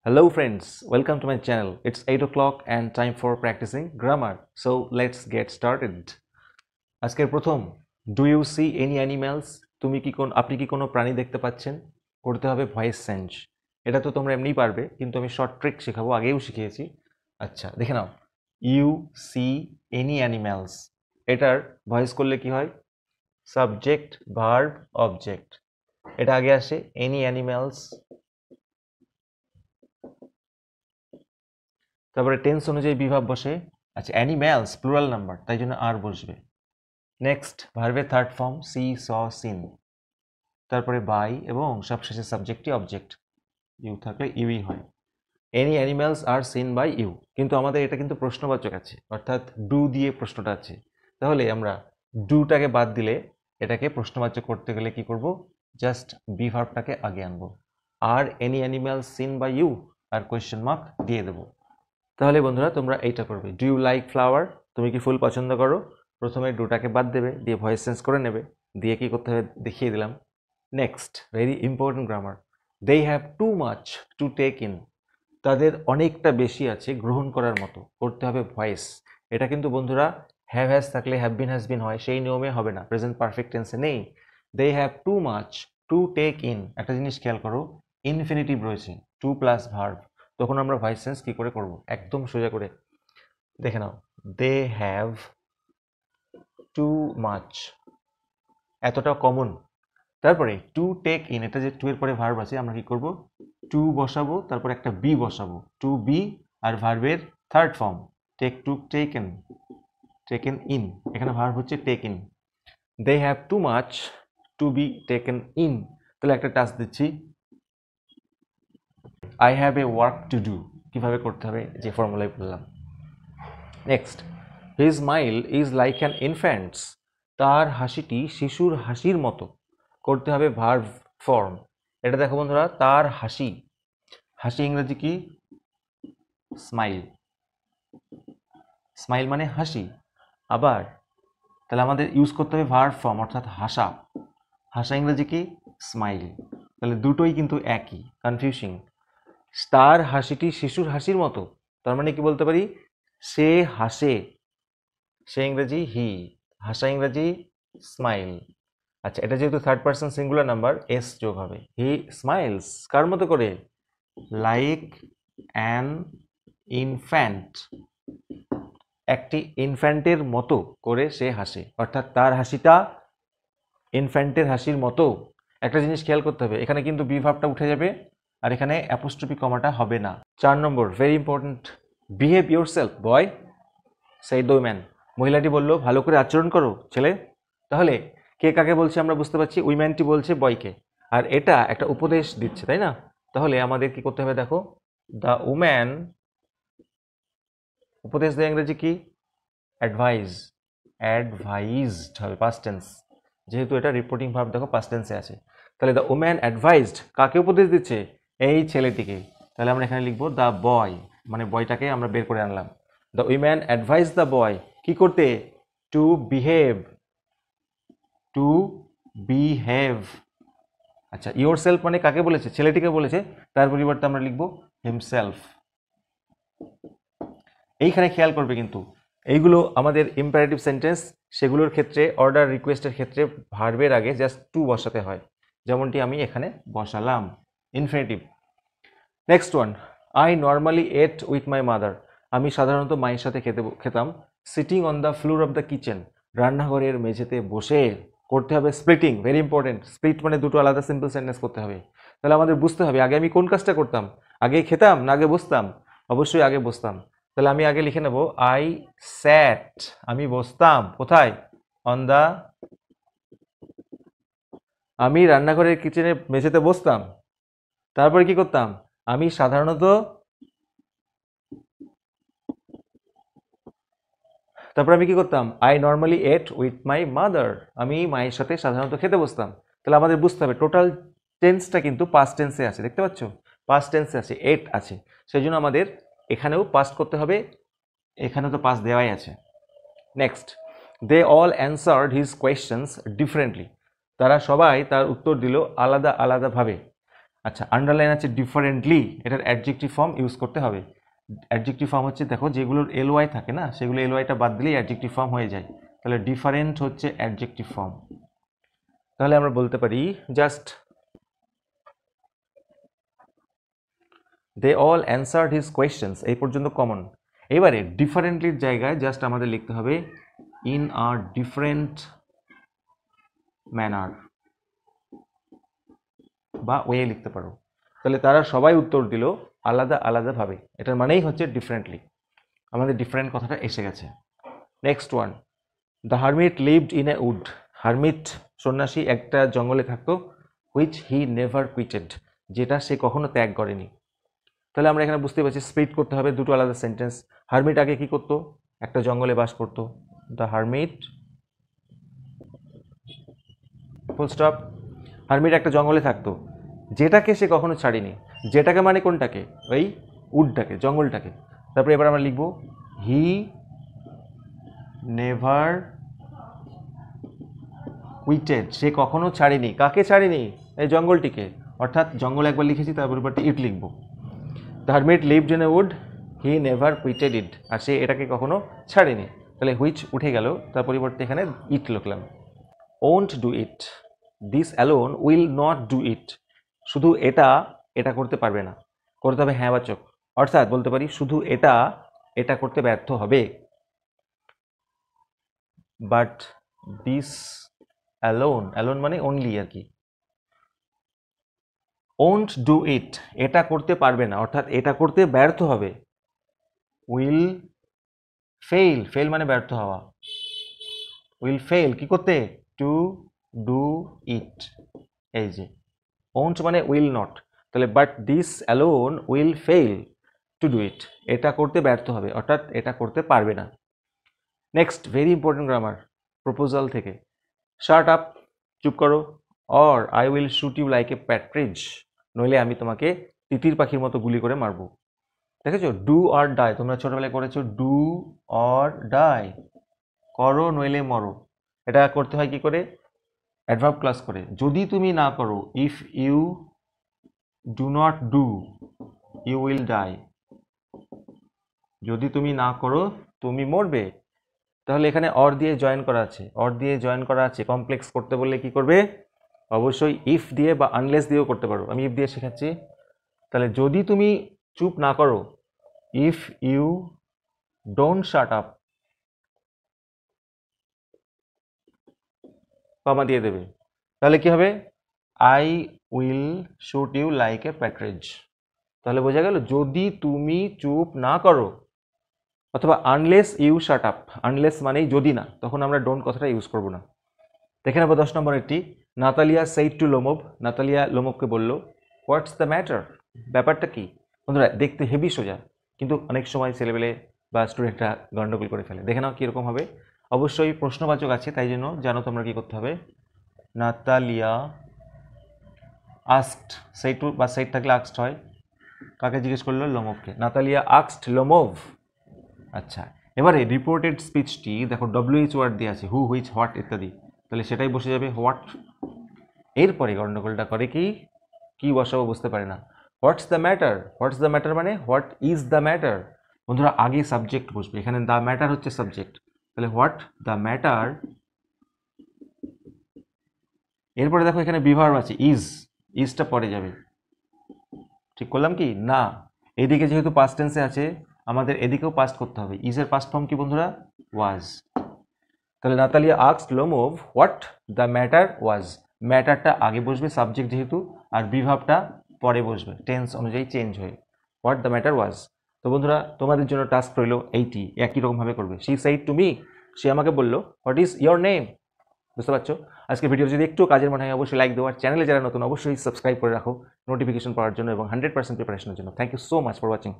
Hello friends, welcome to my channel. It's 8 o'clock and time for practicing grammar. So let's get started. আজকের প্রথম, do you see any animals? আপনি কি কোনো প্রাণী দেখতে পাচ্ছেন? করতে হবে ভয়েস চেঞ্জ। এটা তো তোমরা এমনিই পারবে, কিন্তু আমি শর্ট ট্রিক শেখাবো, আগেও শিখিয়েছি। আচ্ছা, দেখে নাও। You see any animals? এটার ভয়েস করলে কি হয়? Subject, verb, object. এটা আগে আসে any animals, তারপরে টেন্স অনুযায়ী বিভাব বসে। আচ্ছা, অ্যানিম্যালস প্লুরাল নাম্বার, তাই জন্য আর বসবে। নেক্সট ভার্বের third form see, saw, seen, তারপরে বাই এবং সবশেষে সাবজেক্টই অবজেক্ট। ইউ থাকলে ইউই হয়। Any animals are seen by you, কিন্তু আমাদের এটা কিন্তু প্রশ্নবাচক আছে, অর্থাৎ ডু দিয়ে প্রশ্নটা আছে। তাহলে আমরা ডুটাকে বাদ দিলে এটাকে প্রশ্নবাচক করতে গেলে কি করব? জাস্ট বি ভার্বটাকে আগে আনবো। আর any animals seen by you আর কোয়েশ্চেন মার্ক দিয়ে দেবো। তাহলে বন্ধুরা তোমরা এইটা করবে, ডু ইউ লাইক ফ্লাওয়ার? তুমি কি ফুল পছন্দ করো? প্রথমে ডুটাকে বাদ দেবে, দিয়ে ভয়েস চেঞ্জ করে নেবে, দিয়ে কি করতে হবে দেখিয়ে দিলাম। Next, very important grammar, they have too much to take in. তাদের অনেকটা বেশি আছে গ্রহণ করার মতো, করতে হবে ভয়েস। এটা কিন্তু বন্ধুরা হ্যাভ হ্যাজ থাকলে হ্যাভ বিন হ্যাজ বিন হয়, সেই নিয়মে হবে না, প্রেজেন্ট পারফেক্ট টেন্সে নেই। They have too much to take in, একটা জিনিস খেয়াল করো, ইনফিনিটিভ রয়েছে, টু প্লাস ভার্ব, তখন আমরা ভয়েস চেঞ্জ কি করে করব? একদম সোজা করে দেখে নাও, দে হ্যাভ টু মাচ, এতটা কমন। তারপরে টু টেক ইন, এটা যে টু এর পরে ভার্ব আছে, আমরা কি করব? টু বসাবো, তারপর একটা বি বসাবো, টু বি, আর ভার্বের third form take, took taken, taken in, এখানে ভার্ব হচ্ছে take in. They have too much to be taken in, তাহলে একটা টাস্ক দিচ্ছি, I have a work to do, কিভাবে করতে হবে যে ফর্মুলায় বললাম। Next, his smile is like an infant's, তার হাসিটি শিশুর হাসির মতো, করতে হবে ভার্ব ফর্ম। এটা দেখো বন্ধুরা, তার হাসি, হাসি ইংরেজি কি? স্মাইল, স্মাইল মানে হাসি। আবার তাহলে আমাদের ইউজ করতে হবে ভার্ব ফর্ম, অর্থাৎ হাসা, হাসা ইংরেজি কি? স্মাইল। তাহলে দুটোই কিন্তু একই, কনফিউজিং। তার হাসিটি শিশুর হাসির মতো, তার মানে কি বলতে পারি? সে হাসে, সে ইংরেজি হি, হাসা ইংরেজি স্মাইল। আচ্ছা, এটা যেহেতু third person singular number, S যোগ হবে। হি স্মাইলস, কার মতো করে? লাইক অ্যান ইনফ্যান্ট, একটি ইনফ্যান্টের মতো করে সে হাসে, অর্থাৎ তার হাসিটা ইনফ্যান্টের হাসির মতো। একটা জিনিস খেয়াল করতে হবে, এখানে কিন্তু বি ভার্বটা উঠে যাবে, আর এখানে অ্যাপোস্ট্রফি কমাটা হবে না। 4 নম্বর, ভেরি ইম্পর্টেন্ট, বিহেভ ইয়োরসেলফ বয়, সেই দ্য ম্যান। মহিলাটি বলল, ভালো করে আচরণ করো ছেলে। তাহলে কে কাকে বলছে আমরা বুঝতে পারছি, উইম্যানটি বলছে বয়কে, আর এটা একটা উপদেশ দিচ্ছে, তাই না? তাহলে আমাদের কি করতে হবে দেখো, দ্য উম্যান, উপদেশ দেয় ইংরেজি কি? অ্যাডভাইজ, অ্যাডভাইজড হবে পাস্ট টেন্স, যেহেতু এটা রিপোর্টিং ভার্ব দেখো পাস্ট টেন্সে আছে। তাহলে দ্য উম্যান অ্যাডভাইজড, কাকে উপদেশ দিচ্ছে? এই ছেলেটিকে। তাহলে আমরা এখানে লিখবো দ্য বয়, মানে বয়টাকে আমরা বের করে আনলাম। The woman advise the boy, কি করতে? Two behave, two behave. আচ্ছা, ইয়োর সেলফ মানে কাকে বলেছে? ছেলেটিকে বলেছে, তার পরিবর্তে আমরা লিখবো হিমসেলফ। এইখানে খেয়াল করবে কিন্তু, এইগুলো আমাদের ইম্পারেটিভ সেন্টেন্স, সেগুলোর ক্ষেত্রে অর্ডার রিকোয়েস্টের ক্ষেত্রে ভার্বের আগে জাস্ট টু বসাতে হয়, যেমনটি আমি এখানে বসালাম, infinitive. Next one, I normally ate with my mother, আমি সাধারণত মায়ের সাথে খেতাম। Sitting on the floor of the kitchen, রান্নাঘরের মেঝেতে বসে, করতে হবে স্প্লিটিং, ভেরি ইম্পর্টেন্ট। স্প্লিট মানে দুটো আলাদা সিম্পল সেন্টেন্স করতে হবে। তাহলে আমাদের বুঝতে হবে আগে আমি কোন কাজটা করতাম, আগে খেতাম না আগে বসতাম? অবশ্যই আগে বসতাম। তাহলে আমি আগে লিখে নেব, আই স্যাট, আমি বসতাম কোথায়? অন দ্য, আমি রান্নাঘরের কিচেনে মেঝেতে বসতাম। তারপরে কি করতাম? আমি সাধারণত, তারপর আমি কি করতাম? I normally ate with my mother, আমি মায়ের সাথে সাধারণত খেতে বসতাম। তাহলে আমাদের বুঝতে হবে টোটাল টেন্সটা কিন্তু পাস্ট টেন্সে আছে, দেখতে পাচ্ছ? পাস্ট টেন্সে আছে, এট আছে, সেই জন্য আমাদের এখানেও পাস্ট করতে হবে, এখানে তো পাস্ট দেওয়াই আছে। Next, they all answered his questions differently, তারা সবাই তার উত্তর দিল আলাদা আলাদাভাবে। আচ্ছা, আন্ডারলাইন আছে ডিফারেন্টলি, এটার অ্যাডজেক্টিভ ফর্ম ইউজ করতে হবে। অ্যাডজেক্টিভ ফর্ম হচ্ছে, দেখো যেগুলোর এলওয়াই থাকে না, সেগুলো এলওয়াইটা বাদ দিলেই অ্যাডজেক্টিভ ফর্ম হয়ে যায়। তাহলে ডিফারেন্ট হচ্ছে অ্যাডজেক্টিভ ফর্ম। তাহলে আমরা বলতে পারি just they all answered his questions, এই পর্যন্ত কমন। এবারে ডিফারেন্টলির জায়গায় জাস্ট আমাদের লিখতে হবে ইন আ ডিফারেন্ট ম্যানার বা ওয়ে লিখতে পারো। তাহলে তারা সবাই উত্তর দিল আলাদা আলাদাভাবে, এটার মানেই হচ্ছে ডিফারেন্টলি। আমাদের ডিফারেন্ট কথাটা এসে গেছে। Next one, the hermit lived in a wood. Hermit সন্ন্যাসী একটা জঙ্গলে থাকতো, হুইচ হি নেভার কুইটেড, যেটা সে কখনো ত্যাগ করেনি। তাহলে আমরা এখানে বুঝতে পারছি স্প্লিট করতে হবে দুটো আলাদা সেন্টেন্স। হারমিট আগে কি করতো, একটা জঙ্গলে বাস করতো, the hermit full stop. Hermit একটা জঙ্গলে থাকতো, যেটাকে সে কখনো ছাড়েনি। যেটাকে মানে কোনটাকে, ওই উডটাকে, জঙ্গলটাকে। তারপরে এবার আমরা লিখবো হি নেভার কুইটেড, সে কখনো ছাড়েনি। কাকে ছাড়েনি, এই জঙ্গলটিকে। অর্থাৎ জঙ্গল একবার লিখেছি, তার পরিবর্তে ইট লিখবো। The hermit lived in a wood, he never quitted it, আর সে এটাকে কখনো ছাড়েনি। তাহলে হুইচ উঠে গেল, তার পরিবর্তে এখানে ইট লিখলাম। Won't do it, this alone will not do it, শুধু এটা এটা করতে পারবে না, করতে হবে হ্যাঁবাচক। অর্থাৎ বলতে পারি শুধু এটা এটা করতে ব্যর্থ হবে। বাট দিস অ্যালোন, অ্যালোন মানে অনলি আর কি। ওন্ট ডু ইট, এটা করতে পারবে না, অর্থাৎ এটা করতে ব্যর্থ হবে। উইল ফেইল, ফেইল মানে ব্যর্থ হওয়া। উইল ফেইল কি করতে, টু ডু ইট। এই যে ওন্ট মানে উইল নট, তাহলে but this alone will fail to do it, এটা করতে ব্যর্থ হবে, অর্থাৎ এটা করতে পারবে না। Next very important grammar, proposal থেকে। শার্ট আপ, চুপ করো, or I will shoot you like a partridge, নইলে আমি তোমাকে তিতির পাখির মতো গুলি করে মারবো। দেখেছো, ডু অর ডাই, তোমরা ছোটবেলায় করেছো, ডু অর ডাই, করো নইলে মরো। এটা করতে হয় কি করে, অ্যাডভার্ব ক্লাস করে। যদি তুমি না করো, if you do not do you will die, যদি তুমি না করো তুমি মরবে। তাহলে এখানে অর দিয়ে জয়েন করা আছে, অর দিয়ে জয়েন করা আছে। কমপ্লেক্স করতে বললে কি করবে, অবশ্যই ইফ দিয়ে বা আনলেস দিয়েও করতে পারো, আমি ইফ দিয়ে শেখাচ্ছি। তাহলে যদি তুমি চুপ না করো, if you don't shut up, comma দিয়ে দেবে। তাহলে কি হবে, I will shoot you like a partridge. তাহলে বোঝা গেল, যদি তুমি চুপ না করো, অথবা unless you shut up, unless মানেই যদি না, তখন আমরা ডোন্ট কথাটা ইউজ করবো না। দেখে নেবো 10 নম্বর একটি, Natalia said to Lomov, Natalia লোমভকে বলল হোয়াটস দ্য ম্যাটার, ব্যাপারটা কি। বন্ধুরা দেখতে হেভি সোজা, কিন্তু অনেক সময় ছেলেবেলে বা স্টুডেন্টরা গন্ডগোল করে ফেলে। দেখে নাও কীরকম হবে। অবশ্যই প্রশ্নবাচক আছে, তাই জন্য জানো তোমরা কী করতে হবে। নাতালিয়া আস্কড, সেইড টু বা সেইড থাকলে আস্কড হয়, কাকে জিজ্ঞেস করলো, লোমভকে। Natalia asked Lomov. আচ্ছা, এবারে রিপোর্টেড স্পিচটি দেখো ডব্লিউএইচ ওয়ার্ড দিয়ে আছে, হু, হুইচ, হোয়াট ইত্যাদি, তাহলে সেটাই বসে যাবে হোয়াট। এরপরে গন্ডগোলটা করে কি, কি বসাবো বুঝতে পারে না। What's the matter, what's the matter মানে হোয়াট ইজ দ্য ম্যাটার। বন্ধুরা আগে সাবজেক্ট বসবে, এখানে দ্য ম্যাটার হচ্ছে সাবজেক্ট, তাহলে হোয়াট দ্য ম্যাটার। এরপরে দেখো এখানে বিভার্ব আছে, ইজ, ইজটা পরে যাবে। ঠিক করলাম কি না, এদিকে যেহেতু পাস্ট টেন্সে আছে, আমাদের এদিকেও পাস্ট করতে হবে। ইজের পাস্ট ফর্ম কি বন্ধুরা, ওয়াজ। তাহলে Natalia asked Lomov what the matter was, ম্যাটারটা আগে বসবে সাবজেক্ট যেহেতু, আর বিভাবটা পরে বসবে টেন্স অনুযায়ী চেঞ্জ হয়ে, হোয়াট দ্য ম্যাটার ওয়াজ। তো বন্ধুরা তোমাদের জন্য টাস্ক রইল এইটি, একই রকমভাবে করবে। শি সেইড টু মি, সে আমাকে বললো হোয়াট ইজ ইয়োর নেম। বুঝতে পারছো, আজকে ভিডিও যদি একটু কাজের মনে হয় অবশ্যই লাইক দেওয়ার, চ্যানেলে যারা নতুন অবশ্যই সাবস্ক্রাইব করে রাখো নোটিফিকেশন পাওয়ার জন্য এবং 100% প্রিপারেশনের জন্য। Thank you so much for watching.